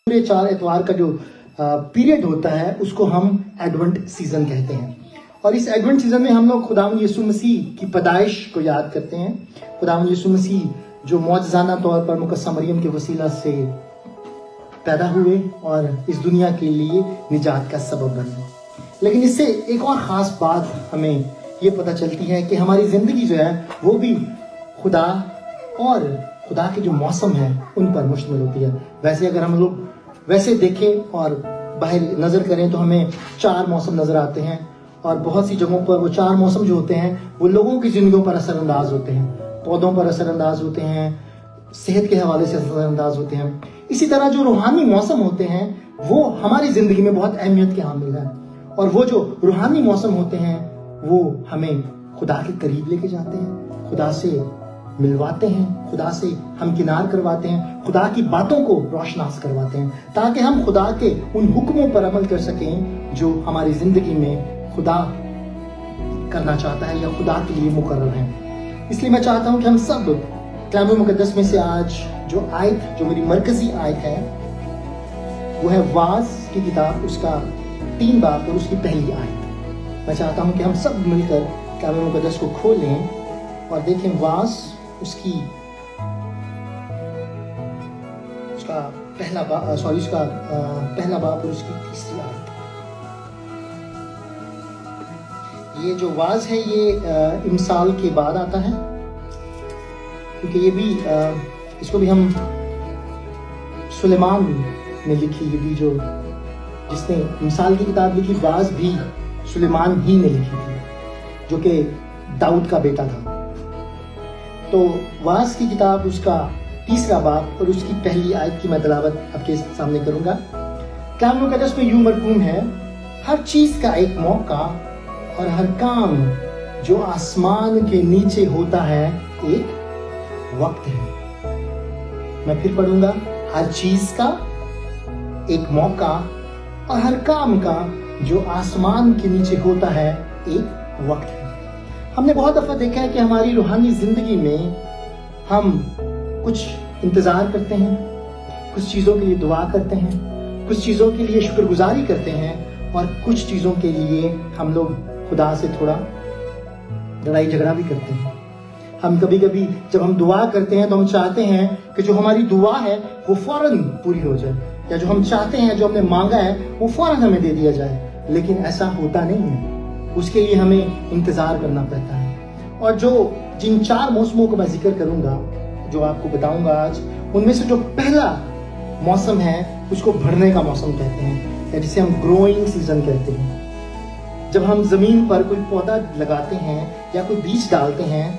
पूरे 4 एतवार का जो पीरियड होता है उसको हम एडवेंट सीजन कहते हैं। और इस एडवेंट सीजन में हम लोग खुदावंद यीशु मसीह की पैदाइश को याद करते हैं। खुदावंद यीशु मसीह जो मौजज़ाना तौर पर मुकद्दस मरियम के वसीला से पैदा हुए और इस दुनिया के लिए निजात का सबब बने। लेकिन इससे एक और ख़ास बात हमें ये पता चलती है कि हमारी ज़िंदगी जो है वो भी खुदा और खुदा के जो मौसम है उन पर मुश्तमिल होती है। वैसे अगर हम लोग वैसे देखें और बाहर नज़र करें तो हमें 4 मौसम नज़र आते हैं और बहुत सी जगहों पर वो 4 मौसम जो होते हैं वो लोगों की ज़िंदगियों पर असरअंदाज होते हैं, पौधों पर असरअंदाज होते हैं, सेहत के हवाले से असरअंदाज होते हैं। इसी तरह जो रूहानी मौसम होते हैं वो हमारी ज़िंदगी में बहुत अहमियत के हामिल हैं। और वो जो रूहानी मौसम होते हैं वो हमें खुदा के करीब लेके जाते हैं, खुदा से मिलवाते हैं, खुदा से हमकिनार करवाते हैं, खुदा की बातों को रोशनास करवाते हैं, ताकि हम खुदा के उन हुक्मों पर अमल कर सकें जो हमारी ज़िंदगी में खुदा करना चाहता है या खुदा के लिए मुकर्रर है। इसलिए मैं चाहता हूं कि हम सब कलाम मुकद्दस में से आज जो आयत, जो मेरी मरकजी आयत है वो है वाज की किताब, उसका 3 बाब और उसकी पहली आयत। मैं चाहता हूं कि हम सब मिलकर कलाम मुकद्दस को खोलें और देखें वाज उसका पहला बाब और उसकी तीसरी आयत। ये जो वाज है ये इमसाल के बाद आता है, क्योंकि ये भी इसको भी हम सुलेमान ने लिखी, ये भी जो जिसने इमसाल की किताब लिखी वाज भी सुलेमान ही ने लिखी थी, जो कि दाऊद का बेटा था। तो वाज की किताब उसका 3रा बाब और उसकी पहली आयत की मैं तिलावत आपके सामने करूंगा। कलाम मुकद्दस में यूं मरकूम है, हर चीज का एक मौका और हर काम जो आसमान के नीचे होता है एक वक्त है। मैं फिर पढ़ूंगा, हर चीज का एक मौका और हर काम का जो आसमान के नीचे होता है एक वक्त है। हमने बहुत दफा देखा है कि हमारी रूहानी जिंदगी में हम कुछ इंतजार करते हैं, कुछ चीजों के लिए दुआ करते हैं, कुछ चीजों के लिए शुक्रगुजारी करते हैं और कुछ चीजों के लिए हम लोग खुदा से थोड़ा लड़ाई झगड़ा भी करते हैं। हम कभी कभी जब हम दुआ करते हैं तो हम चाहते हैं कि जो हमारी दुआ है वो फौरन पूरी हो जाए, या जो हम चाहते हैं, जो हमने मांगा है वो फौरन हमें दे दिया जाए। लेकिन ऐसा होता नहीं है, उसके लिए हमें इंतजार करना पड़ता है। और जिन 4 मौसमों को मैं जिक्र करूंगा, जो आपको बताऊंगा आज, उनमें से जो पहला मौसम है उसको भरने का मौसम कहते हैं, या जिसे हम ग्रोइंग सीजन कहते हैं। जब हम जमीन पर कोई पौधा लगाते हैं या कोई बीज डालते हैं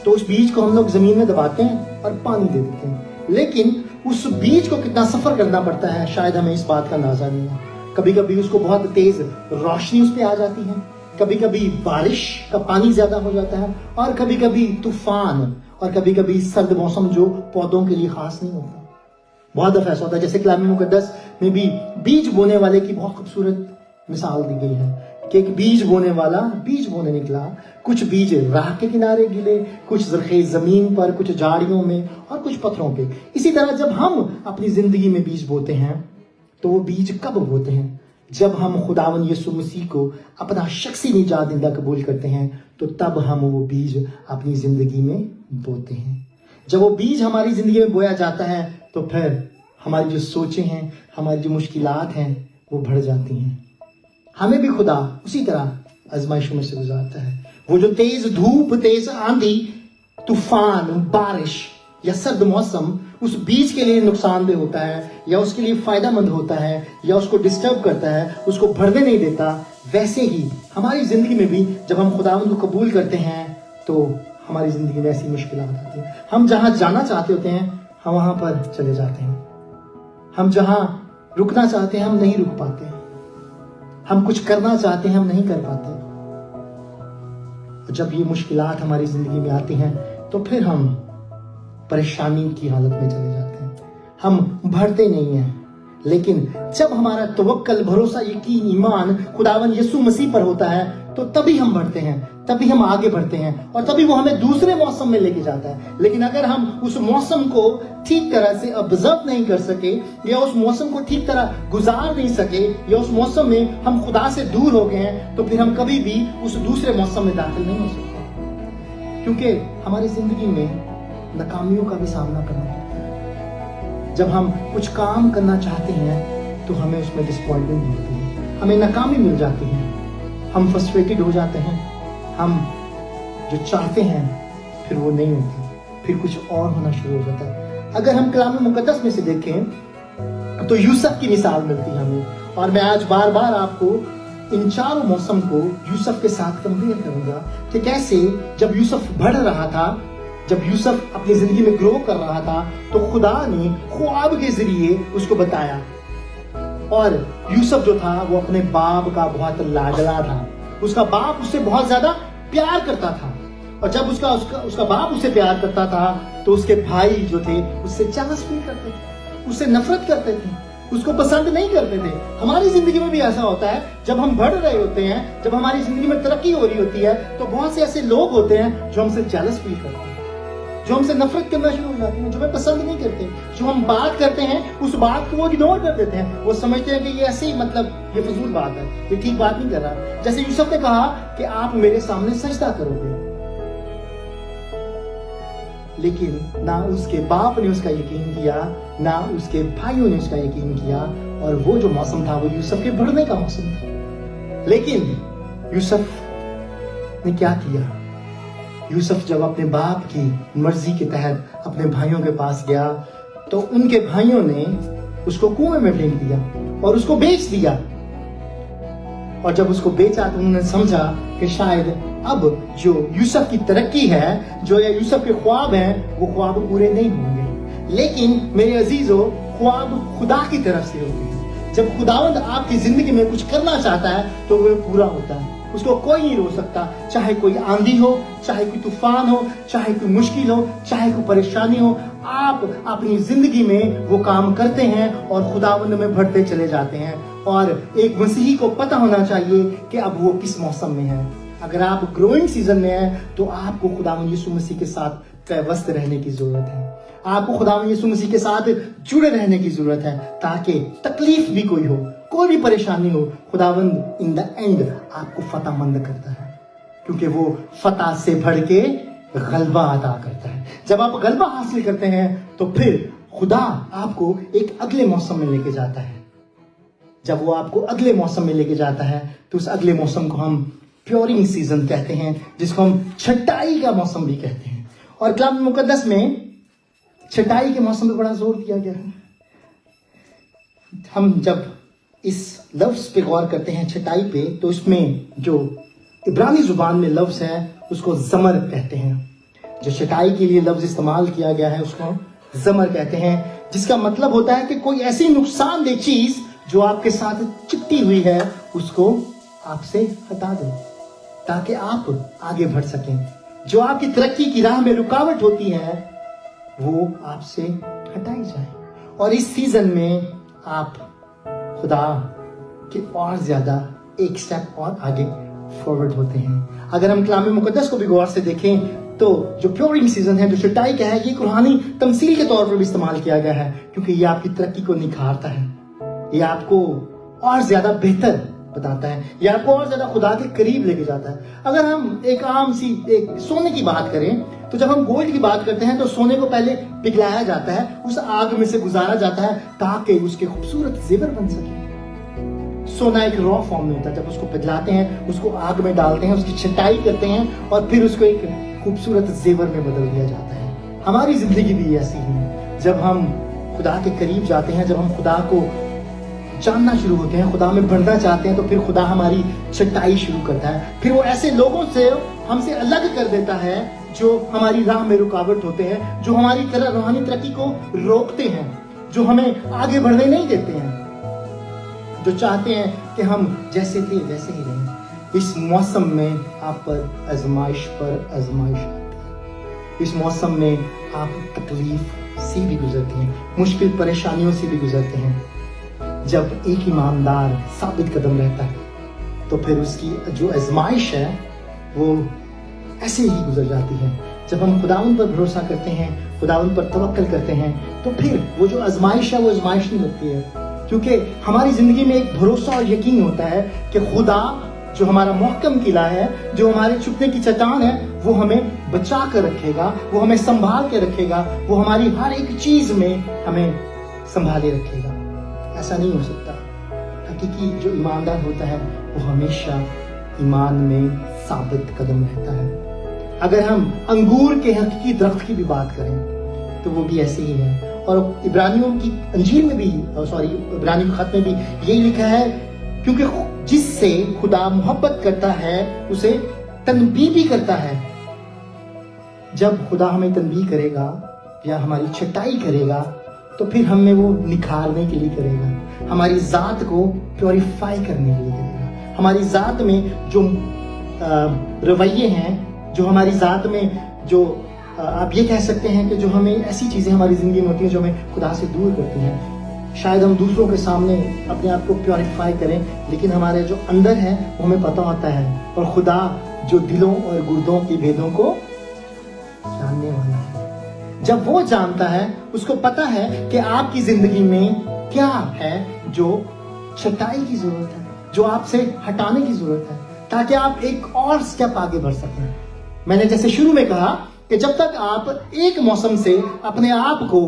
तो उस बीज को हम लोग जमीन में दबाते हैं और पानी दे देते हैं, लेकिन उस बीज को कितना सफर करना पड़ता है शायद हमें इस बात का अंदाजा नहीं है। कभी कभी उसको बहुत तेज रोशनी उस पर आ जाती है, कभी कभी बारिश का पानी ज्यादा हो जाता है, और कभी कभी तूफान, और कभी कभी सर्द मौसम जो पौधों के लिए खास नहीं होता। बहुत दफा ऐसा होता है, जैसे कलाम मुकद्दस में भी बीज बोने वाले की बहुत खूबसूरत मिसाल दी गई है कि एक बीज बोने वाला बीज बोने निकला, कुछ बीज राह के किनारे गिरे, कुछ ज़रख़ेज़ ज़मीन पर, कुछ झाड़ियों में और कुछ पत्थरों पे। इसी तरह जब हम अपनी ज़िंदगी में बीज बोते हैं तो वो बीज कब बोते हैं? जब हम खुदावंद यीशु मसीह को अपना शख्सी निजात दहिंदा कबूल करते हैं तो तब हम वो बीज अपनी ज़िंदगी में बोते हैं। जब वो बीज हमारी ज़िंदगी में बोया जाता है तो फिर हमारी जो सोचें हैं, हमारी जो मुश्किलात हैं वो बढ़ जाती हैं। हमें भी खुदा उसी तरह आजमाइशों में से गुजारता है। वो जो तेज धूप, तेज आंधी, तूफान, बारिश या सर्द मौसम उस बीज के लिए नुकसानदेह होता है या उसके लिए फायदेमंद होता है या उसको डिस्टर्ब करता है, उसको बढ़ने नहीं देता, वैसे ही हमारी जिंदगी में भी जब हम खुदावंद को कबूल करते हैं तो हमारी जिंदगी में ऐसी मुश्किलात आती हैं। हम जहां जाना चाहते होते हैं हम वहां पर चले जाते हैं, हम जहां रुकना चाहते हैं हम नहीं रुक पाते, हम कुछ करना चाहते हैं हम नहीं कर पाते। जब ये मुश्किलात हमारी जिंदगी में आती हैं तो फिर हम परेशानी की हालत में चले जाते हैं, हम बढ़ते नहीं हैं। लेकिन जब हमारा तवक्कल, भरोसा, यकीन, ईमान खुदावंद यीशु मसीह पर होता है तो तभी हम बढ़ते हैं, तभी हम आगे बढ़ते हैं और तभी वो हमें दूसरे मौसम में लेके जाता है। लेकिन अगर हम उस मौसम को ठीक तरह से ऑब्जर्व नहीं कर सके या उस मौसम को ठीक तरह गुजार नहीं सके या उस मौसम में हम खुदा से दूर हो गए हैं, तो फिर हम कभी भी उस दूसरे मौसम में दाखिल नहीं हो सकते, क्योंकि हमारी जिंदगी में नाकामियों का भी सामना करना पड़ता है। जब हम कुछ काम करना चाहते हैं तो हमें उसमें डिसअपॉइंटमेंट मिलती है, हमें नाकामी मिल जाती है, हम फ्रस्ट्रेटेड हो जाते हैं, हम जो चाहते हैं फिर वो नहीं होता, फिर कुछ और होना शुरू हो जाता है। अगर हम कलाम मुकद्दस में से देखें तो यूसुफ की मिसाल मिलती है हमें, और मैं आज बार बार आपको इन चारों मौसम को यूसुफ के साथ कंपेयर करूंगा कि कैसे जब यूसुफ बढ़ रहा था, जब यूसुफ अपनी जिंदगी में ग्रो कर रहा था, तो खुदा ने ख्वाब के जरिए उसको बताया। और यूसुफ जो था वो अपने बाप का बहुत लाडला था, उसका बाप उससे बहुत ज्यादा प्यार करता था, और जब उसका बाप उससे प्यार करता था तो उसके भाई जो थे उससे जेलस फील करते थे, उससे नफरत करते थे, उसको पसंद नहीं करते थे। हमारी जिंदगी में भी ऐसा होता है, जब हम बढ़ रहे होते हैं, जब हमारी जिंदगी में तरक्की हो रही होती है, तो बहुत से ऐसे लोग होते हैं जो हमसे जेलस फील करते हैं, जो हमसे नफरत करना शुरू हो जाते हैं, जो हमें पसंद नहीं करते। जो हम बात करते हैं उस बात को वो इग्नोर कर देते हैं, वो समझते हैं कि ये ऐसे ही, मतलब ये फजूल बात है, ये ठीक बात नहीं कर रहा। जैसे यूसुफ ने कहा कि आप मेरे सामने सजदा करोगे, लेकिन ना उसके बाप ने उसका यकीन किया, ना उसके भाइयों ने उसका यकीन किया, और वो जो मौसम था वो यूसुफ के बढ़ने का मौसम था। लेकिन यूसुफ ने क्या किया? यूसुफ जब अपने बाप की मर्जी के तहत अपने भाइयों के पास गया तो उनके भाइयों ने उसको कुएं में फेंक दिया और उसको बेच दिया। और जब उसको बेचा तो उन्होंने समझा कि शायद अब जो यूसुफ की तरक्की है, जो या यूसुफ के ख्वाब हैं, वो ख्वाब पूरे नहीं होंगे। लेकिन मेरे अजीजों, ख्वाब खुदा की तरफ से होते हैं। जब खुदावंद आपकी जिंदगी में कुछ करना चाहता है तो वो पूरा होता है, उसको कोई नहीं रोक सकता। चाहे कोई आंधी हो, चाहे कोई तूफान हो, चाहे कोई मुश्किल हो, चाहे कोई परेशानी हो, आप अपनी जिंदगी में वो काम करते हैं और खुदावंद में बढ़ते चले जाते हैं। और एक मसीही को पता होना चाहिए कि अब वो किस मौसम में है। अगर आप ग्रोइंग सीजन में हैं तो आपको खुदावंद यीशु मसीह के साथ पैवस्त रहने की जरूरत है, आपको खुदावंद यीशु मसीह के साथ जुड़े रहने की जरूरत है, ताकि तकलीफ भी कोई हो, कोई भी परेशानी हो, खुदावंद इन द एंड आपको फतहमंद करता है, क्योंकि वो फतह से बढ़ के गलबा अता करता है। जब आप गलबा हासिल करते हैं तो फिर खुदा आपको एक अगले मौसम में लेके जाता है। जब वो आपको अगले मौसम में लेके जाता है तो उस अगले मौसम को हम प्योरिंग सीजन कहते हैं, जिसको हम छटाई का मौसम भी कहते हैं। और कलाम मुकद्दस में छटाई के मौसम पे बड़ा जोर दिया गया है। हम जब इस लफ्ज पे गौर करते हैं छटाई पे, तो इसमें जो इब्रानी जुबान में लफ्ज है उसको जमर कहते हैं। जो छटाई के लिए लफ्ज इस्तेमाल किया गया है उसको जमर कहते हैं, जिसका मतलब होता है कि कोई ऐसी नुकसानदेह चीज जो आपके साथ चिपटी हुई है उसको आपसे हटा दें, ताकि आप आगे बढ़ सकें। जो आपकी तरक्की की राह में रुकावट होती है वो आपसे हटाई जाए, और इस सीजन में आप खुदा के और ज्यादा एक स्टेप और आगे फॉरवर्ड होते हैं। अगर हम कलाम मुकद्दस को भी गौर से देखें तो जो प्योरिंग सीजन है, जो छटाई का है, ये कुरानी तमसील के तौर पर भी इस्तेमाल किया गया है, क्योंकि ये आपकी तरक्की को निखारता है, ये आपको और ज्यादा बेहतर बताता है, ये आपको और ज्यादा खुदा के करीब लेके जाता है। अगर हम एक आम सी एक सोने की बात करें तो जब हम गोल्ड की बात करते हैं तो सोने को पहले पिघलाया जाता है, उस आग में से गुजारा जाता है ताकि उसके खूबसूरत जेवर बन सके। सोना एक रॉ फॉर्म में होता है, जब उसको पिघलाते हैं, उसको आग में डालते हैं, उसकी छटाई करते हैं और फिर उसको एक खूबसूरत जेवर में बदल दिया जाता है। हमारी जिंदगी भी ऐसी ही है। जब हम खुदा के करीब जाते हैं, जब हम खुदा को जानना शुरू होते हैं, खुदा में बढ़ना चाहते हैं, तो फिर खुदा हमारी छटाई शुरू करता है। फिर वो ऐसे लोगों से हमसे अलग कर देता है जो हमारी राह में रुकावट होते हैं, जो हमारी तरह रूहानी तरक्की को रोकते हैं, जो हमें आगे बढ़ने नहीं देते हैं, जो चाहते हैं कि हम जैसे थे वैसे ही रहें। इस मौसम में आप पर आजमाइश आती है। इस मौसम में आप तकलीफ से भी गुजरते हैं, मुश्किल परेशानियों से भी गुजरते हैं। जब एक ईमानदार साबित कदम रहता है तो फिर उसकी जो आजमाइश है वो ऐसे ही गुजर जाती है। जब हम खुदावंद पर भरोसा करते हैं, खुदावंद पर तवक्कल करते हैं, तो फिर वो जो आजमाइश है वो आजमाइश नहीं लगती है, क्योंकि हमारी जिंदगी में एक भरोसा और यकीन होता है कि खुदा जो हमारा मुहक्कम किला है, जो हमारे छुपने की चट्टान है, वो हमें बचा कर रखेगा, वो हमें संभाल के रखेगा, वो हमारी हर एक चीज में हमें संभाले रखेगा। ऐसा नहीं हो सकता। हकीकी जो ईमानदार होता है वो हमेशा ईमान में साबित कदम रहता है। अगर हम अंगूर के हकीकी दरख्त की भी बात करें तो वो भी ऐसे ही है। और इब्रानियों की अंजील में भी इब्रानियों के खत में भी यही लिखा है, क्योंकि जिससे खुदा मोहब्बत करता है उसे तनबीह भी करता है। जब खुदा हमें तनबीह करेगा या हमारी छटाई करेगा तो फिर हमें वो निखारने के लिए करेगा, हमारी जात को प्योरीफाई करने के लिए करेगा। हमारी जात में जो रवैये हैं, जो हमारी जात में जो आप ये कह सकते हैं कि जो हमें ऐसी चीजें हमारी जिंदगी में होती हैं जो हमें खुदा से दूर करती हैं। शायद हम दूसरों के सामने अपने आप को प्योरीफाई करें, लेकिन हमारे जो अंदर है वो हमें पता होता है। और खुदा जो दिलों और गुर्दों के भेदों को जानने वाला है, जब वो जानता है, उसको पता है कि आपकी जिंदगी में क्या है जो छटाई की जरूरत है, जो आपसे हटाने की जरूरत है, ताकि आप एक और स्टेप आगे बढ़ सकें। मैंने जैसे शुरू में कहा कि जब तक आप एक मौसम से अपने आप को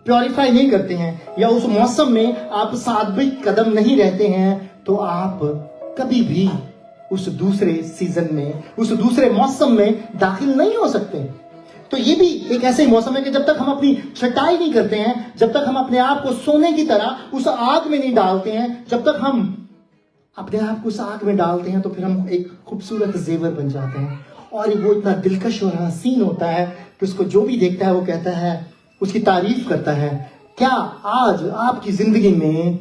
प्योरीफाई नहीं करते हैं या उस मौसम में आप साबित कदम नहीं रहते हैं, तो आप कभी भी उस दूसरे सीजन में, उस दूसरे मौसम में दाखिल नहीं हो सकते। तो ये भी एक ऐसे मौसम है कि जब तक हम अपनी छटाई नहीं करते हैं, जब तक हम अपने आप को सोने की तरह उस आग में नहीं डालते हैं, जब तक हम अपने आप को उस आग में डालते हैं, तो फिर हम एक खूबसूरत जेवर बन जाते हैं। और वो इतना दिलकश और हसीन होता है कि उसको जो भी देखता है वो कहता है, उसकी तारीफ करता है। क्या आज आपकी जिंदगी में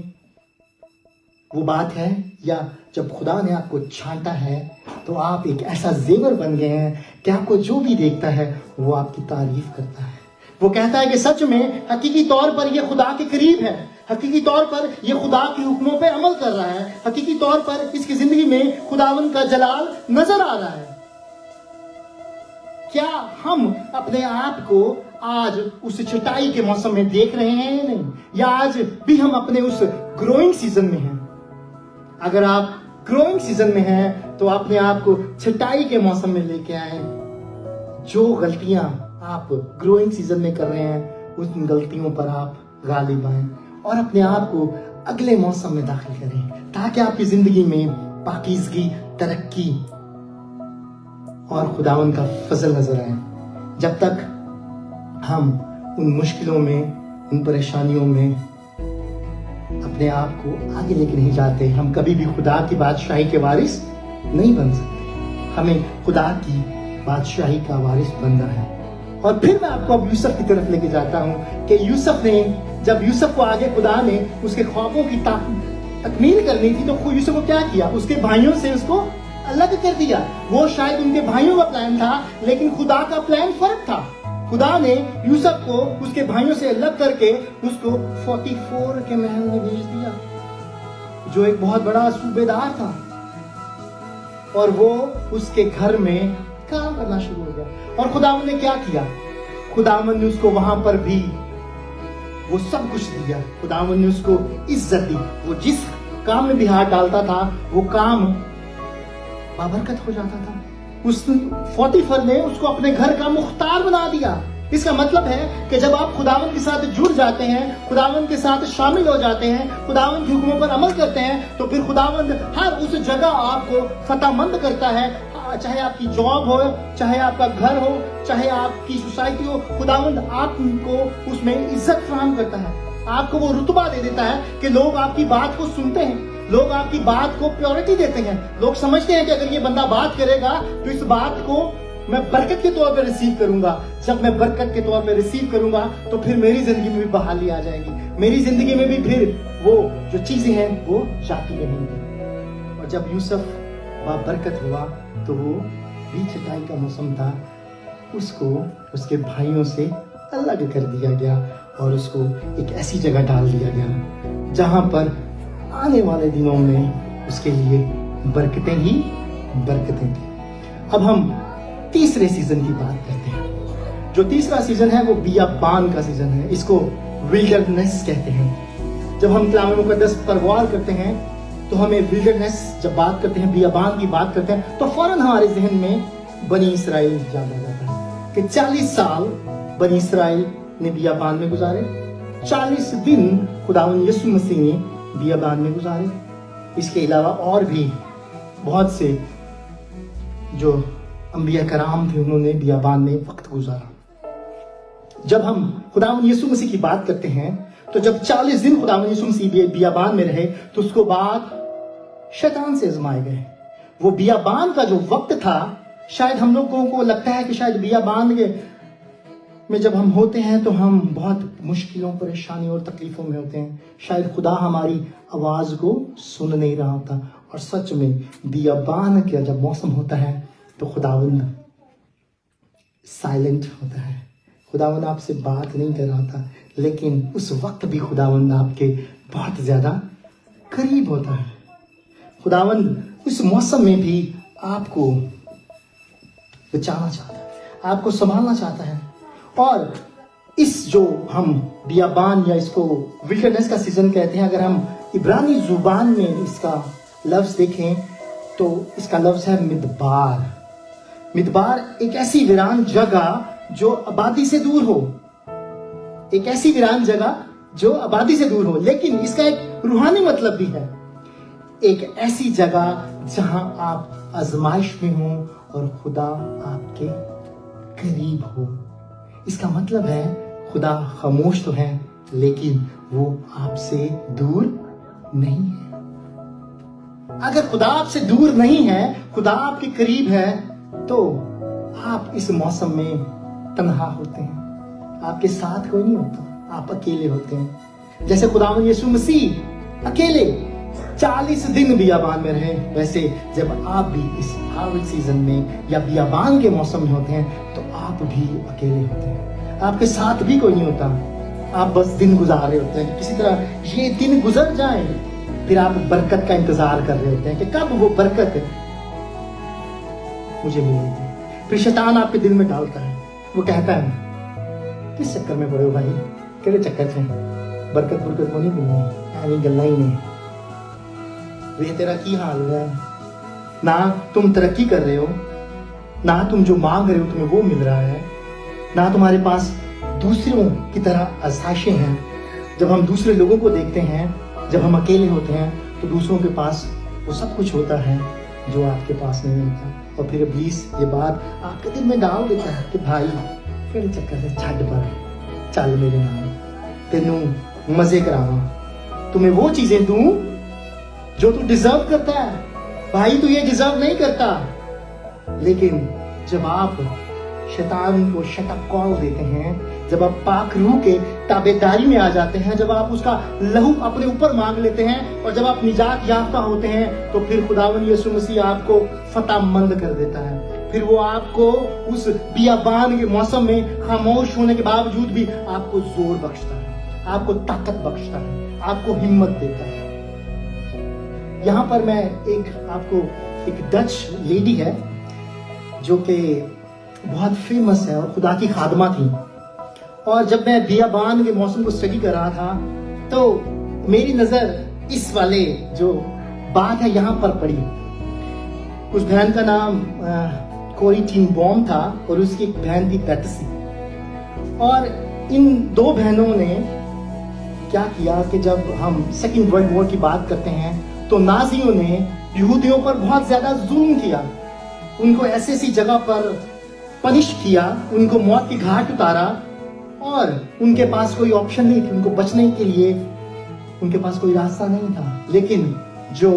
वो बात है, या जब खुदा ने आपको छांटा है तो आप एक ऐसा जेवर बन गए हैं कि आपको जो भी देखता है वो आपकी तारीफ करता है। वो कहता है कि सच में हकीकी तौर पर ये खुदा के करीब है, हकीकी तौर पर ये खुदा के हुक्मों पे अमल कर रहा है, हकीकी तौर पर इसकी जिंदगी में खुदावंद का जलाल नजर आ रहा है। क्या हम अपने आप को आज उस छटाई के मौसम में देख रहे हैं या नहीं, या आज भी हम अपने उस ग्रोइंग सीजन में हैं? अगर आप ग्रोइंग सीजन में हैं तो अपने आप को छटाई के मौसम में लेके आए। जो गलतियां आप ग्रोइंग सीजन में कर रहे हैं उन गलतियों पर आप गालिब आए और अपने आप को अगले मौसम में दाखिल करें, ताकि आपकी जिंदगी में पाकीज़गी, तरक्की और खुदावंद का फजल नजर आए। जब तक हम उन मुश्किलों में, उन परेशानियों में अपने आप को आगे लेके नहीं जाते, हम कभी भी खुदा की बादशाही के वारिस नहीं बन सकते। हमें खुदा की बादशाही का वारिस बनना है। और फिर मैं आपको अब यूसुफ की तरफ लेके जाता हूँ कि यूसुफ ने, जब यूसुफ को आगे खुदा ने उसके ख्वाबों की तकमील करनी थी, तो यूसुफ को क्या किया? उसके भाइयों से उसको अलग कर दिया। वो शायद उनके भाइयों का प्लान था, लेकिन खुदा का प्लान फर्क था। खुदा ने यूसुफ को उसके भाइयों से अलग करके उसको 44 के महल में भेज दिया, जो एक बहुत बड़ा सूबेदार था, और वो उसके घर में काम करना शुरू हो गया। और खुदावंद ने क्या किया? खुदावंद ने उसको वहां पर भी वो सब कुछ दिया। खुदावंद ने उसको इज्जत दी। वो जिस काम में भी हाथ डालता था वो काम बाबरकत हो जाता था। उस 44 ने उसको अपने घर का मुख्तार बना दिया। इसका मतलब है कि जब आप खुदावंद के साथ जुड़ जाते हैं, खुदावंद के साथ शामिल हो जाते हैं, खुदावंद के हुक्मों पर अमल करते हैं, तो फिर खुदावंद हर उस जगह आपको फतहमंद करता है। चाहे आपकी जॉब हो, चाहे आपका घर हो, चाहे आपकी सोसाइटी हो, खुदावंद आपको उसमें इज्जत फराहम करता है। आपको वो रुतबा दे देता है कि लोग आपकी बात को सुनते हैं, लोग आपकी बात को प्रायोरिटी देते हैं। लोग समझते हैं कि अगर ये बंदा बात करेगा तो इस बात को मैं बरकत के तौर पर रिसीव करूंगा। जब मैं बरकत के तौर पर रिसीव करूंगा तो फिर मेरी जिंदगी में भी बहाली आ जाएगी, मेरी जिंदगी में भी फिर वो जो चीजें हैं वो जाती रहेंगी। और जब यूसुफ बरकत हुआ तो वो भी छटाई का मौसम था, उसको उसके भाइयों से अलग कर दिया गया और उसको एक ऐसी जगह डाल दिया गया जहां पर आने वाले दिनों में उसके लिए बरकतें ही बरकतें थी। अब हम तीसरे सीजन की बात करते हैं। जो तीसरा सीजन है वो बियाबान का सीजन है। इसको विल्डरनेस कहते हैं। जब हम कलाम मुकद्दस पर गौर करते हैं तो हमें विल्डरनेस, जब बात करते हैं, बियाबान की बात करते हैं, तो फौरन हमारे जहन में बनी इसराइल याद आ जाता है कि 40 साल बनी इसराइल ने बियाबान में गुजारे। 40 दिन खुदावंद यीशु मसीह ने बियाबान में गुजारे। इसके अलावा और भी बहुत से जो अंबिया कराम थे, उन्होंने बियाबान में वक्त गुजारा। जब हम खुदावंद यीशु मसीह की बात करते हैं तो जब 40 दिन खुदावंद यीशु मसीह बियाबान में रहे तो उसको बाद शैतान से आजमाए गए। वो बियाबान का जो वक्त था, शायद हम लोगों को लगता है कि शायद बियाबान में जब हम होते हैं तो हम बहुत मुश्किलों, परेशानियों और तकलीफों में होते हैं। शायद खुदा हमारी आवाज को सुन नहीं रहा होता। और सच में बियाबान का जब मौसम होता है तो खुदावंद साइलेंट होता है। खुदावंद आपसे बात नहीं कर रहा था, लेकिन उस वक्त भी खुदावंद आपके बहुत ज्यादा करीब होता है। खुदावंद उस मौसम में भी आपको बचाना चाहता है, आपको संभालना चाहता है। और इस जो हम बियाबान या इसको विल्डरनेस का सीजन कहते हैं, अगर हम इब्रानी जुबान में इसका लफ्ज देखें तो इसका लफ्ज है मिदबार। मिदबार एक ऐसी वीरान जगह जो आबादी से दूर हो, एक ऐसी वीरान जगह जो आबादी से दूर हो, लेकिन इसका एक रूहानी मतलब भी है। एक ऐसी जगह जहां आप आजमाइश में हो और खुदा आपके करीब हो। इसका मतलब है खुदा खामोश तो है, लेकिन वो आपसे दूर नहीं है। अगर खुदा आपसे दूर नहीं है, खुदा आपके करीब है, तो आप इस मौसम में तन्हा होते हैं। आपके साथ कोई नहीं होता, आप अकेले होते हैं। जैसे खुदावंद यीशु मसीह अकेले 40 दिन बियाबान में रहे, वैसे जब आप भी इस हार्वेस्ट सीजन में या बियाबान के मौसम में होते हैं तो आप भी अकेले होते हैं। आपके साथ भी कोई नहीं होता, आप बस दिन गुजार रहे होते हैं। किसी तरह ये दिन गुजर जाए, फिर आप बरकत का इंतजार कर रहे होते हैं कि कब वो बरकत मुझे मिलेगी। फिर शैतान आपके दिल में डालता है, वो कहता है किस चक्कर में पड़े हो भाई, केड़े चक्कर से बरकत बुरकत को नहीं मिलनी, ऐनी गल्ला ही नहीं, वे तेरा की हाल है, ना तुम तरक्की कर रहे हो, ना तुम जो मांग रहे हो तुम्हें वो मिल रहा है, ना तुम्हारे पास दूसरों की तरह आसाइशें हैं। जब हम दूसरे लोगों को देखते हैं, जब हम अकेले होते हैं, तो दूसरों के पास वो सब कुछ होता है जो आपके पास नहीं होता। और फिर इब्लीस ये बात आपके दिल में डाल देता है कि भाई केड़े चक्कर से छड़ पर चल मेरे नाल, तेनू मजे करावा, तुम्हें वो चीजें दूं जो तू डिजर्व करता है। भाई तू ये डिजर्व नहीं करता। लेकिन जब आप शैतान को शट अप कॉल देते हैं, जब आप पाक रूह के ताबेदारी में आ जाते हैं, जब आप उसका लहू अपने ऊपर मांग लेते हैं और जब आप निजात याफ्ता होते हैं, तो फिर खुदावंद यीशु मसीह आपको फतेहमंद कर देता है। फिर वो आपको उस बियाबान के मौसम में खामोश होने के बावजूद भी आपको जोर बख्शता है, आपको ताकत बख्शता है, आपको हिम्मत देता है। यहाँ पर मैं आपको एक डच लेडी है जो कि बहुत फेमस है और खुदा की खादमा थी। और जब मैं बियाबान के मौसम को स्टडी कर रहा था तो मेरी नजर इस वाले जो बात है यहाँ पर पड़ी। उस बहन का नाम कोरी टीन बॉम था और उसकी एक बहन थी पैटसी। और इन दो बहनों ने क्या किया कि जब हम सेकेंड वर्ल्ड वॉर की बात करते हैं तो नाजियों ने यहूदियों पर बहुत ज्यादा जुल्म किया, उनको ऐसी ऐसी जगह पर पनिश किया, उनको मौत की घाट उतारा और उनके पास कोई ऑप्शन नहीं थी, उनको बचने के लिए उनके पास कोई रास्ता नहीं था। लेकिन जो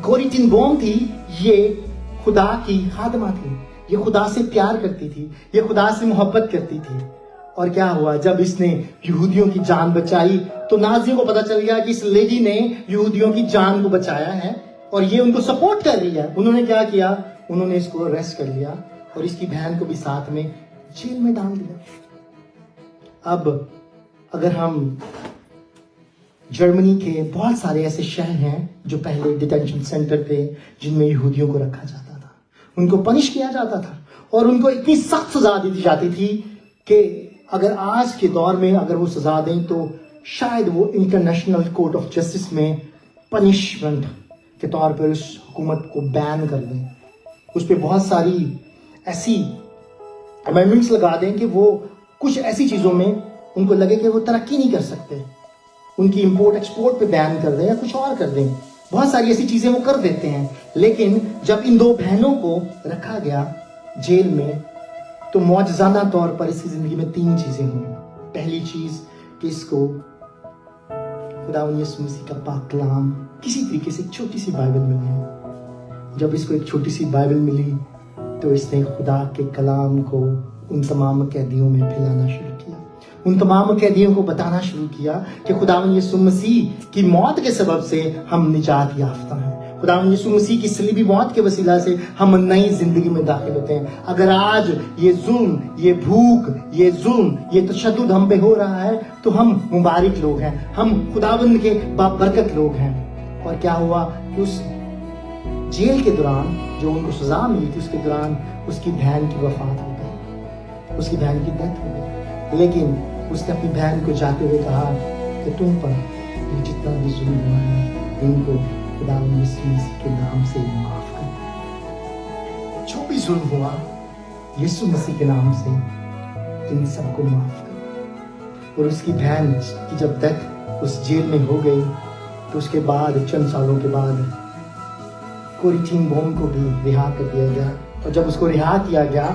कोरी टीन बॉम थी, ये खुदा की खादमा थी, ये खुदा से प्यार करती थी, ये खुदा से मोहब्बत करती थी। और क्या हुआ, जब इसने यहूदियों की जान बचाई तो नाजियों को पता चल गया कि इस लेडी ने यहूदियों की जान को बचाया है और ये उनको सपोर्ट कर रही है। उन्होंने क्या किया, उन्होंने इसको अरेस्ट कर लिया और इसकी बहन को भी साथ में जेल में डाल दिया। अब अगर हम जर्मनी के बहुत सारे ऐसे शहर हैं जो पहले डिटेंशन सेंटर थे जिनमें यहूदियों को रखा जाता था, उनको पनिश किया जाता था, اور ان کو اتنی سخت سزا دی جاتی تھی کہ اگر آج کے دور میں اگر وہ سزا دیں تو شاید وہ انٹرنیشنل کورٹ آف جسٹس میں پنشمنٹ کے طور پر اس حکومت کو بین کر دیں، اس پہ بہت ساری ایسی امینڈمنٹس لگا دیں کہ وہ کچھ ایسی چیزوں میں ان کو لگے کہ وہ ترقی نہیں کر سکتے، ان کی امپورٹ ایکسپورٹ پہ بین کر دیں یا کچھ اور کر دیں، بہت ساری ایسی چیزیں وہ کر دیتے ہیں۔ لیکن جب ان دو بہنوں کو رکھا گیا جیل میں تو معجزانہ طور پر اس کی زندگی میں 3 چیزیں ہوئیں۔ پہلی چیز کہ اس کو خداوند یسوع مسیح کا پاک کلام کسی طریقے سے ایک چھوٹی سی بائبل ملی۔ جب اس کو ایک چھوٹی سی بائبل ملی تو اس نے خدا کے کلام کو ان تمام قیدیوں میں پھیلانا شروع کیا، ان تمام قیدیوں کو بتانا شروع کیا کہ خداوند یسوع مسیح کی موت کے سبب سے ہم نجات یافتہ ہیں، خداوند یسوع مسیح کی صلیبی موت کے وسیلہ سے ہم نئی زندگی میں داخل ہوتے ہیں۔ اگر آج یہ ظلم، یہ بھوک، یہ ظلم، یہ تشدد ہم پہ ہو رہا ہے تو ہم مبارک لوگ ہیں، ہم خداوند کے بابرکت لوگ ہیں۔ اور کیا ہوا کہ اس جیل کے دوران جو ان کو سزا ملی تھی، اس کے دوران اس کی بہن کی وفات ہو گئی، اس کی بہن کی ڈیتھ ہو گئی، لیکن اس نے اپنی بہن کو جاتے ہوئے کہا کہ تم پر یہ جتنا بھی ظلم ہوا ہے ان کو خداوند یسوع مسیح کے نام سے معاف کر، جو بھی ظلم ہوا یسوع مسیح کے نام سے ان سب کو معاف کر۔ اور اس کی بہن کی جب ڈیتھ اس جیل میں ہو گئی تو اس کے بعد چند سالوں کے بعد کوریٹین بوم کو بھی رہا کر دیا گیا، اور جب اس کو رہا کیا گیا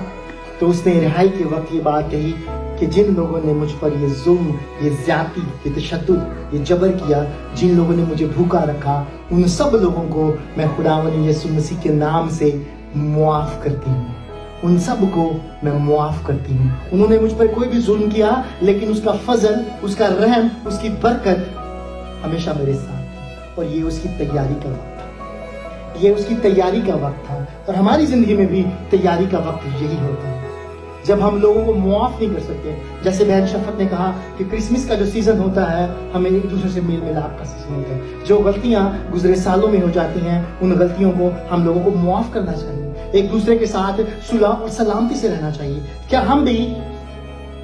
تو اس نے رہائی کے وقت یہ بات کہی کہ جن لوگوں نے مجھ پر یہ ظلم، یہ زیادتی، یہ تشدد، یہ جبر کیا، جن لوگوں نے مجھے بھوکا رکھا، ان سب لوگوں کو میں خداوند یسوع مسیح کے نام سے معاف کرتی ہوں، ان سب کو میں معاف کرتی ہوں۔ انہوں نے مجھ پر کوئی بھی ظلم کیا لیکن اس کا فضل، اس کا رحم، اس کی برکت ہمیشہ میرے ساتھ تھی، اور یہ اس کی تیاری کا وقت تھا، یہ اس کی تیاری کا وقت تھا۔ اور ہماری زندگی میں بھی تیاری کا وقت یہی ہوتا ہے جب ہم لوگوں کو معاف نہیں کر سکتے۔ جیسے بہن شفقت نے کہا کہ کرسمس کا جو سیزن ہوتا ہے ہمیں ایک دوسرے سے میل ملاپ کا سیزن ہوتا ہے، جو غلطیاں گزرے سالوں میں ہو جاتی ہیں ان غلطیوں کو ہم لوگوں کو معاف کرنا چاہیے، ایک دوسرے کے ساتھ صلح اور سلامتی سے رہنا چاہیے۔ کیا ہم بھی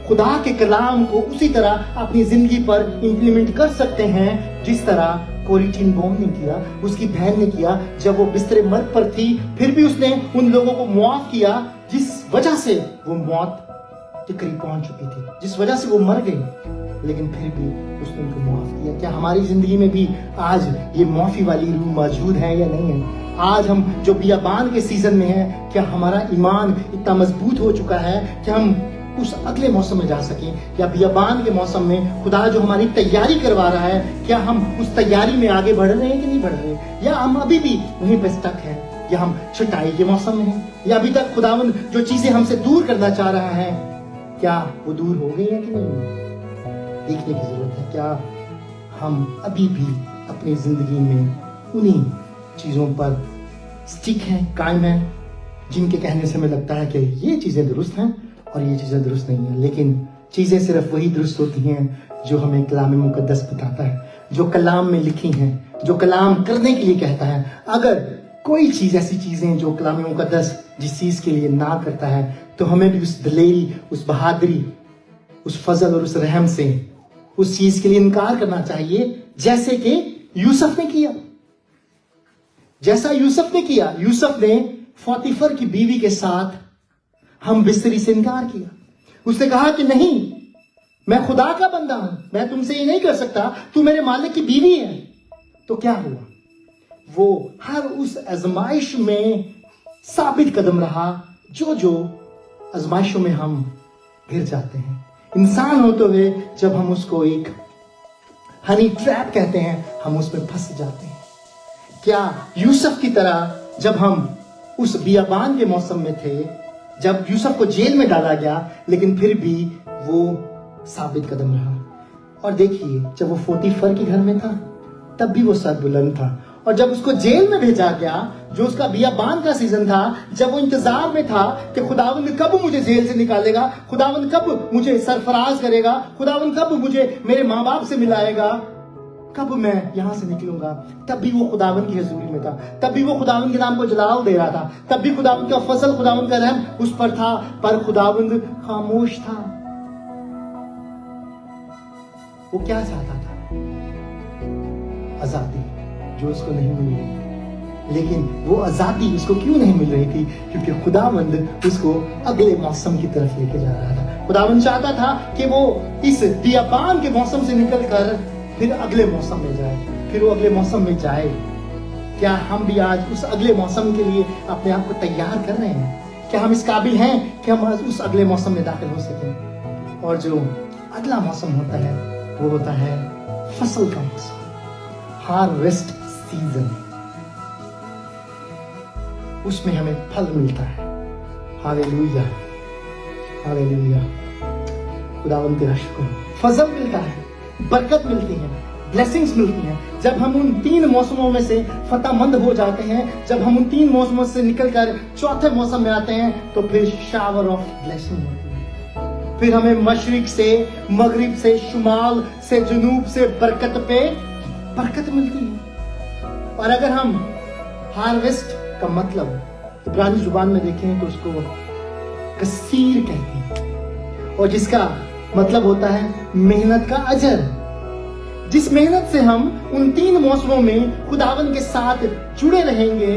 خدا کے کلام کو اسی طرح اپنی زندگی پر امپلیمنٹ کر سکتے ہیں جس طرح کوریٹین بوم نے کیا، اس کی بہن نے کیا؟ جب وہ بستر مرگ پر تھی پھر بھی اس نے ان لوگوں کو معاف کیا جس وجہ سے وہ موت کے قریب پہنچ چکی تھی، جس وجہ سے وہ مر گئی، لیکن پھر بھی اس نے ان کو معاف کیا۔ کیا ہماری زندگی میں بھی آج یہ معافی والی روح موجود ہے یا نہیں ہے؟ آج ہم جو بیابان کے سیزن میں ہیں، کیا ہمارا ایمان اتنا مضبوط ہو چکا ہے کہ ہم اس اگلے موسم میں جا سکیں؟ یا بیابان کے موسم میں خدا جو ہماری تیاری کروا رہا ہے، کیا ہم اس تیاری میں آگے بڑھ رہے ہیں کہ نہیں بڑھ رہے ہیں؟ یا ہم ابھی بھی وہیں پہ اسٹک ہیں؟ یا ہم چھٹائی کے موسم میں ہیں؟ یا ابھی تک خداوند جو چیزیں ہم سے دور کرنا چاہ رہا ہے کیا وہ دور ہو گئی ہیں کہ نہیں؟ دیکھنے کی ضرورت ہے۔ کیا ہم ابھی بھی اپنی زندگی میں انہی چیزوں پر اسٹک ہیں، قائم ہیں، جن کے کہنے سے ہمیں لگتا ہے کہ یہ چیزیں درست ہیں اور یہ چیزیں درست نہیں ہیں؟ لیکن چیزیں صرف وہی درست ہوتی ہیں جو ہمیں کلام مقدس بتاتا ہے، جو کلام میں لکھی ہیں، جو کلام کرنے کے لیے کہتا ہے۔ اگر کوئی چیز ایسی چیزیں جو کلام مقدس جس چیز کے لیے نہ کرتا ہے تو ہمیں بھی اس دلیری، اس بہادری، اس فضل اور اس رحم سے اس چیز کے لیے انکار کرنا چاہیے، جیسے کہ یوسف نے کیا، جیسا یوسف نے کیا۔ یوسف نے فوتیفر کی بیوی کے ساتھ ہم بستری سے انکار کیا۔ اس نے کہا کہ نہیں، میں خدا کا بندہ ہوں، میں تم سے یہ نہیں کر سکتا، تو میرے مالک کی بیوی ہے۔ تو کیا ہوا؟ وہ ہر اس آزمائش میں ثابت قدم رہا جو آزمائشوں میں ہم گر جاتے ہیں۔ انسان ہوتے ہوئے جب ہم اس کو ایک ہنی ٹریپ کہتے ہیں، ہم اس میں پھنس جاتے ہیں۔ کیا یوسف کی طرح جب ہم اس بیابان کے موسم میں تھے، جب یوسف کو جیل میں ڈالا گیا لیکن پھر بھی وہ ثابت قدم رہا؟ اور دیکھیے جب وہ فوتیفر کے گھر میں تھا تب بھی وہ سر بلند تھا، اور جب اس کو جیل میں بھیجا گیا جو اس کا بیابان کا سیزن تھا، جب وہ انتظار میں تھا کہ خداوند کب مجھے جیل سے نکالے گا، خداوند کب مجھے سرفراز کرے گا، خداوند کب مجھے میرے ماں باپ سے ملائے گا، कब मैं यहाँ से निकलूंगा, तब भी वो खुदावन की हजूरी में था, तब भी वो खुदावन के नाम को जलाल दे रहा था, तब भी खुदावन का फजल, खुदावन का रहम उस पर था, पर खुदावंद खामोश था। वो क्या चाहता था? आजादी जो उसको नहीं मिल रही थी। लेकिन वो आजादी उसको क्यों नहीं मिल रही थी? क्योंकि खुदावंद उसको अगले मौसम की तरफ लेके जा रहा था। खुदावंद चाहता था कि वो इस बियाबान के मौसम से निकलकर फिर अगले मौसम में जाए, फिर वो अगले मौसम में जाए। क्या हम भी आज उस अगले मौसम के लिए अपने आप को तैयार कर रहे हैं? क्या हम इस काबिल हैं कि हम आज उस अगले मौसम में दाखिल हो सकें? और जो अगला मौसम होता है वो होता है फसल का मौसम, हार्वेस्ट सीजन। उसमें हमें फल मिलता है। हालेलुया, हालेलुया, खुदावंद तेरा शुक्र। फजल मिलता है, बरकत मिलती है, ब्लेसिंग्स मिलती हैं। जब हम उन 3 मौसमों में से फतेहमंद हो जाते हैं, जब हम उन 3 मौसमों से निकलकर चौथे मौसम में आते हैं, तो फिर शावर ऑफ ब्लेसिंग होती है। फिर हमें मशरिक से, मगरिब से, शुमाल से, जुनूब से बरकत पे बरकत मिलती है। और अगर हम हार्वेस्ट का मतलब इब्रानी जुबान में देखें तो उसको कसीर कहते हैं, और जिसका मतलब होता है मेहनत का अजर। जिस मेहनत से हम उन 3 मौसमों में खुदावन के साथ जुड़े रहेंगे,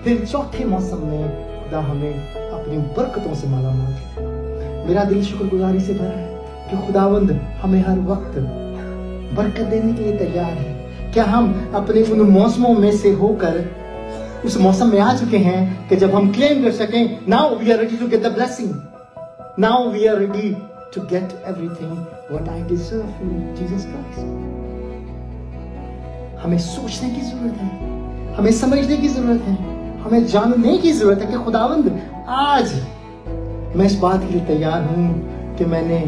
फिर चौथे मौसम में खुदा हमें अपनी बरकतों से माला माल करेगा। मेरा दिल शुक्रगुजारी से भरा है कि खुदावंद हमें हर वक्त बरकत देने के लिए तैयार है। क्या हम अपने उन मौसमों में से होकर उस मौसम में आ चुके हैं कि जब हम क्लेम कर सकें, now we are ready to get the blessing, now we are ready to get everything what I deserve in Jesus Christ. हमें सोचने की जरूरत है, हमें समझने की जरूरत है, हमें जानने की जरूरत है कि खुदावंद आज मैं इस बात के लिए तैयार हूं कि मैंने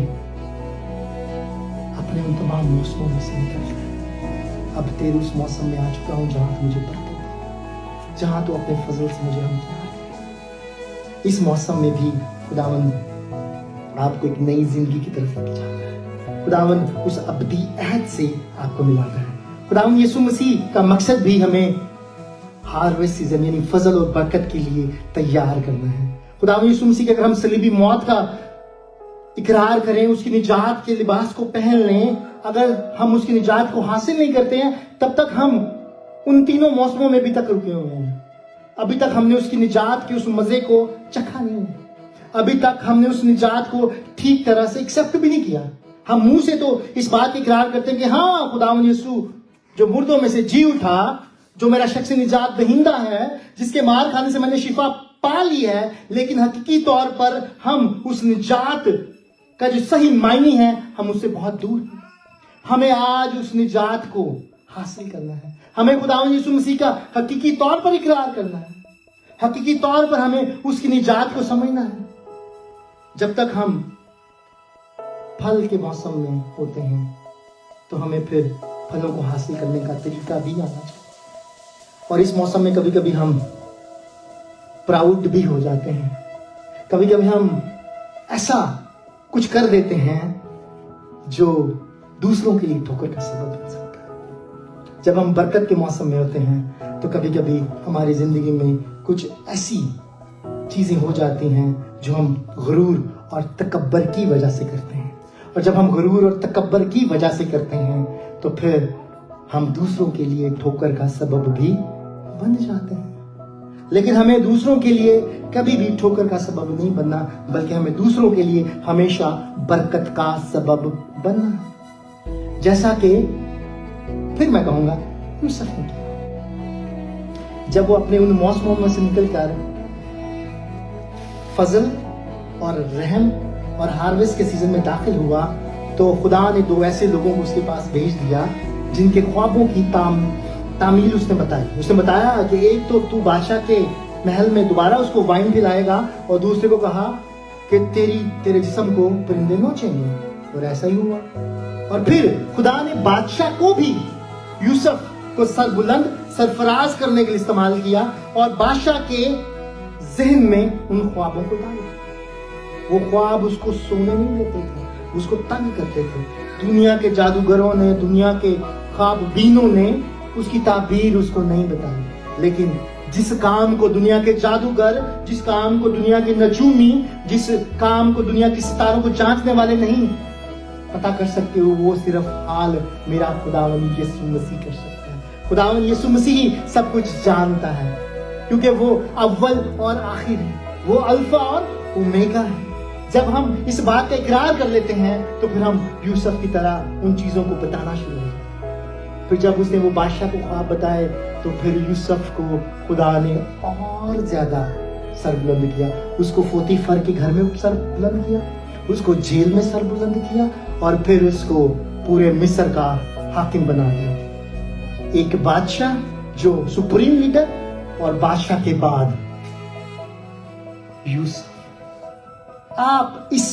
अपने उन तमाम मौसमों में से निकल अब तेरे उस मौसम में आ चुका हूं जहां तू मुझे बरकत दे, जहां तू अपने फजल से मुझे हमदर्द दे। इस मौसम में भी खुदावंद आपको एक नई जिंदगी की तरफ लेके जाता है। खुदावंद उस अब्दी अहद से आपको मिलाता है। खुदावंद यीशु मसीह का मकसद भी हमें हार्वेस्ट सीजन यानी फजल और बरकत के लिए तैयार करना है। खुदावंद यीशु मसीह के अगर हम सलीबी मौत का इकरार करें, उसकी निजात के लिबास को पहन लें, अगर हम उसकी निजात को हासिल नहीं करते हैं, तब तक हम उन 3 मौसमों में भी तक रुके हुए हैं। अभी तक हमने उसकी निजात के उस मजे को चखा नहीं है, अभी तक हमने उस निजात को ठीक तरह से एक्सेप्ट भी नहीं किया। हम मुंह से तो इस बात की इकरार करते हैं कि हाँ, खुदावंद यीशु जो मुर्दों में से जी उठा, जो मेरा शख्स निजात दहिंदा है, जिसके मार खाने से मैंने शिफा पा ली है, लेकिन हकीकी तौर पर हम उस निजात का जो सही मायने है, हम उससे बहुत दूर हैं। हमें आज उस निजात को हासिल करना है। हमें खुदावंद यीशु मसीह का हकीकी तौर पर इकरार करना है, हकीकी तौर पर हमें उसकी निजात को समझना है। जब तक हम फल के मौसम में होते हैं तो हमें फिर फलों को हासिल करने का तरीका भी आना चाहिए। और इस मौसम में कभी कभी हम प्राउड भी हो जाते हैं, कभी कभी हम ऐसा कुछ कर देते हैं जो दूसरों के लिए ठोकर का सबब बन सकता है। जब हम बरकत के मौसम में होते हैं तो कभी कभी हमारी जिंदगी में कुछ ऐसी चीजें हो जाती हैं जो हम गुरूर और तकब्बर की वजह से करते हैं। और जब हम गुरूर और तकब्बर की वजह से करते हैं तो फिर हम दूसरों के लिए ठोकर का सबब भी बन जाते हैं। लेकिन हमें दूसरों के लिए कभी भी ठोकर का सबब नहीं बनना, बल्कि हमें दूसरों के लिए हमेशा बरकत का सबब बनना, जैसा कि फिर मैं कहूंगा यूसुफ ने किया। जब वो अपने उन मौसमों में से निकलकर फजल और रहम और हार्वेस्ट के सीजन में दाखिल हुआ, तो खुदा ने 2 ऐसे लोगों को उसके पास भेज दिया जिनके ख्वाबों की तामील उसने बताई। उसने बताया कि एक तो तू बादशाह के महल में दोबारा उसको वाइन पिलाएगा, और दूसरे को कहा कि तेरे जिस्म को परिंदे नोचेंगे। और ऐसा ही हुआ। और फिर खुदा ने बादशाह को भी यूसुफ को सरबुलंद सरफराज करने के लिए इस्तेमाल किया, और बादशाह के जहन में उन ख्वाबों को डाला। वो ख्वाब उसको सोने नहीं देते थे, उसको तंग करते थे। दुनिया के जादूगरों ने, दुनिया के ख्वाब बीनों ने उसकी ताबीर उसको नहीं बताई, लेकिन जिस काम को दुनिया के जादूगर, जिस काम को दुनिया के नजूमी, जिस काम को दुनिया के सितारों को जांचने वाले नहीं पता कर सकते हो, वो सिर्फ हाल मेरा खुदावंद यीशु मसीह कर सकता है। खुदावंद यीशु मसीह ही सब कुछ जानता है, क्योंकि वो अव्वल और आखिर है, वो अल्फा और ओमेगा है। जब हम इस बात का इकरार कर लेते हैं तो फिर हम यूसुफ की तरह उन चीजों को बताना शुरू हो जाते हैं। फिर जब उसने वो बादशाह को ख्वाब बताए तो फिर यूसुफ को खुदा ने और ज्यादा सरबुलंद किया। उसको पोतीफर के घर में सर बुलंद किया, उसको जेल में सर बुलंद किया और फिर उसको पूरे मिस्र का हाकिम बना दिया। एक बादशाह जो सुप्रीम लीडर, और बादशाह के बाद यूसुफ। आप इस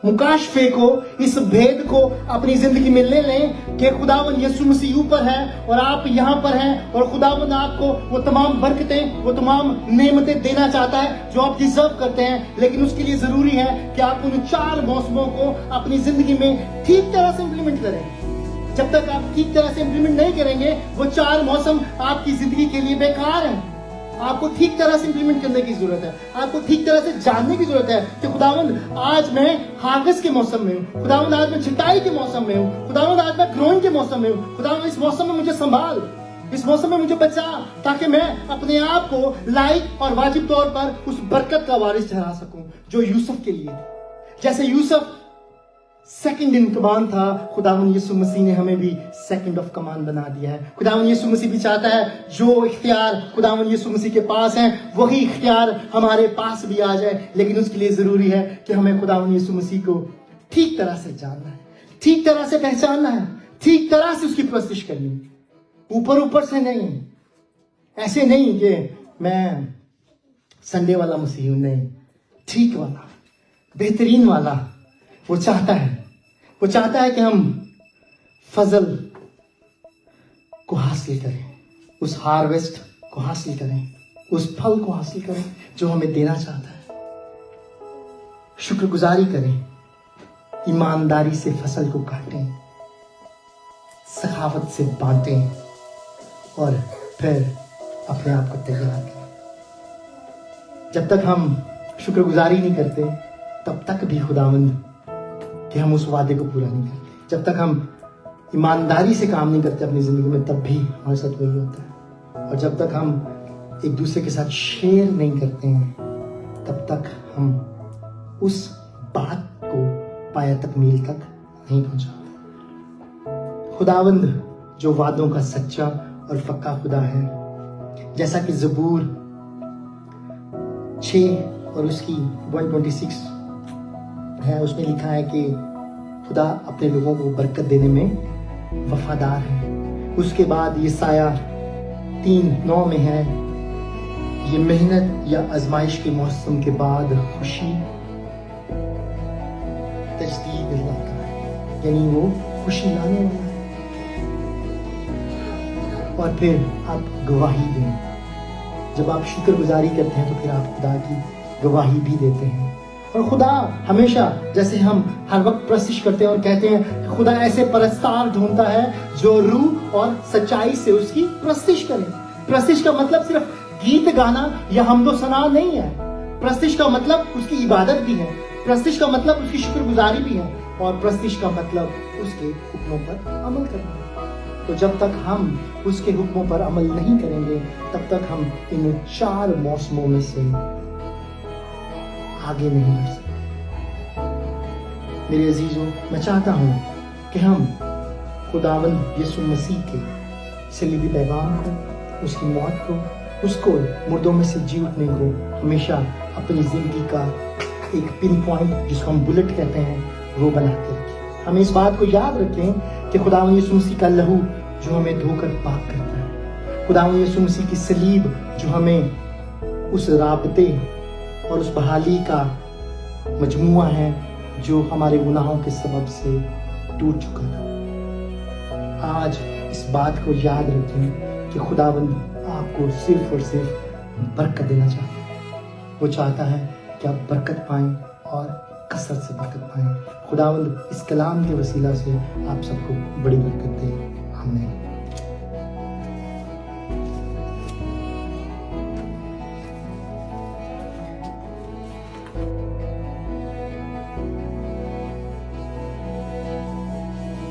मुकाशफे को, इस भेद को अपनी जिंदगी में ले लें कि खुदावंद यीशु मसीह ऊपर है और आप यहाँ पर हैं, और खुदावंद आपको वो तमाम बरकतें, वो तमाम नेमतें देना चाहता है जो आप डिजर्व करते हैं। लेकिन उसके लिए जरूरी है कि आप उन 4 मौसमों को अपनी जिंदगी में ठीक तरह से इंप्लीमेंट करें। जब तक आप ठीक तरह से इंप्लीमेंट नहीं करेंगे, वो 4 मौसम आपकी जिंदगी के लिए बेकार हैं। आपको ठीक तरह से इंप्लीमेंट करने की जरूरत है, आपको ठीक तरह से जानने की जरूरत है कि खुदावंद आज मैं हार्वेस्ट के मौसम में हूँ, खुदावंद आज मैं छटाई के मौसम में हूँ, खुदावंद आज मैं ग्रोइंग के मौसम में हूँ। खुदावंद इस मौसम में मुझे संभाल, इस मौसम में मुझे बचा, ताकि मैं अपने आप को लायक और वाजिब तौर पर उस बरकत का वारिस ठहरा सकूं जो यूसुफ के लिए थी। जैसे यूसुफ सेकंड इन कमांड था, खुदावंद यीशु मसीह ने हमें भी सेकंड ऑफ कमांड बना दिया है। खुदावंद यीशु मसीह भी चाहता है जो इख्तियार खुदावंद यीशु मसीह के पास है वही इख्तियार हमारे पास भी आ जाए। लेकिन उसके लिए जरूरी है कि हमें खुदावंद यीशु मसीह को ठीक तरह से जानना है, ठीक तरह से पहचानना है, ठीक तरह से उसकी प्रस्तिश करनी, ऊपर ऊपर से नहीं। ऐसे नहीं कि मैं संडे वाला मसीह हूं, नहीं, ठीक वाला, बेहतरीन वाला। वो चाहता है कि हम फजल को हासिल करें, उस हार्वेस्ट को हासिल करें, उस फल को हासिल करें जो हमें देना चाहता है। शुक्रगुजारी करें, ईमानदारी से फसल को काटें, सखावत से बांटें और फिर अपने आप को तैयार करें। जब तक हम शुक्रगुजारी नहीं करते तब तक भी खुदावंद कि हम उस वादे को पूरा नहीं करते। जब तक हम ईमानदारी से काम नहीं करते अपनी जिंदगी में तब भी हमारे साथ वही होता है। और जब तक हम एक दूसरे के साथ शेयर नहीं करते हैं तब तक हम उस बात को पाया तकमील तक नहीं पहुंचाते। खुदावंद जो वादों का सच्चा और पक्का खुदा है, जैसा कि ज़बूर 6 और उसकी 126 है, उसमें लिखा है कि खुदा अपने लोगों को बरकत देने में वफादार है। उसके बाद यसाया 3:9 में है, ये मेहनत या आजमाइश के मौसम के बाद खुशी तजदीद लाता है, यानी वो खुशी लाने वाला है। और फिर आप गवाही दें। जब आप शुक्रगुजारी करते हैं तो फिर आप खुदा की गवाही भी देते हैं। और खुदा हमेशा, जैसे हम हर वक्त प्रस्तिश करते हैं और कहते हैं कि खुदा ऐसे परस्तार ढूंढता है जो रूह और सच्चाई से उसकी प्रस्तिश करें। प्रस्तिश का मतलब सिर्फ गीत गाना या हमदो सना नहीं है। प्रस्तिश का मतलब उसकी इबादत भी है, प्रस्तिश का मतलब उसकी शुक्रगुजारी भी है, और प्रस्तिश का मतलब उसके हुक्मों पर अमल करना है। तो जब तक हम उसके हुक्मों पर अमल नहीं करेंगे तब तक हम इन 4 मौसमों में से आगे नहीं बढ़ सकते। मेरे अजीजों, मैं चाहता हूं कि हम खुदावंद यीशु मसीह के सलीबी पैगाम को, उसकी मौत को, उसको मुर्दों में से जी उठने को हमेशा अपनी जिंदगी का एक पिन पॉइंट, जिसको हम बुलेट कहते हैं, वो बना के रखें। हमें इस बात को याद रखें कि खुदावंद यीशु मसीह का लहू जो हमें धोकर पाक करता है, खुदावंद यीशु मसीह की सलीब जो हमें उस राबते और उस बहाली का मजमुआ है जो हमारे गुनाहों के सबब से टूट चुका था। आज इस बात को याद रखें कि खुदावंद आपको सिर्फ और सिर्फ बरकत देना चाहता है। वो चाहता है कि आप बरकत पाएं और कसरत से बरकत पाएँ। खुदावंद इस कलाम के वसीला से आप सबको बड़ी बरकत दे। आमीन।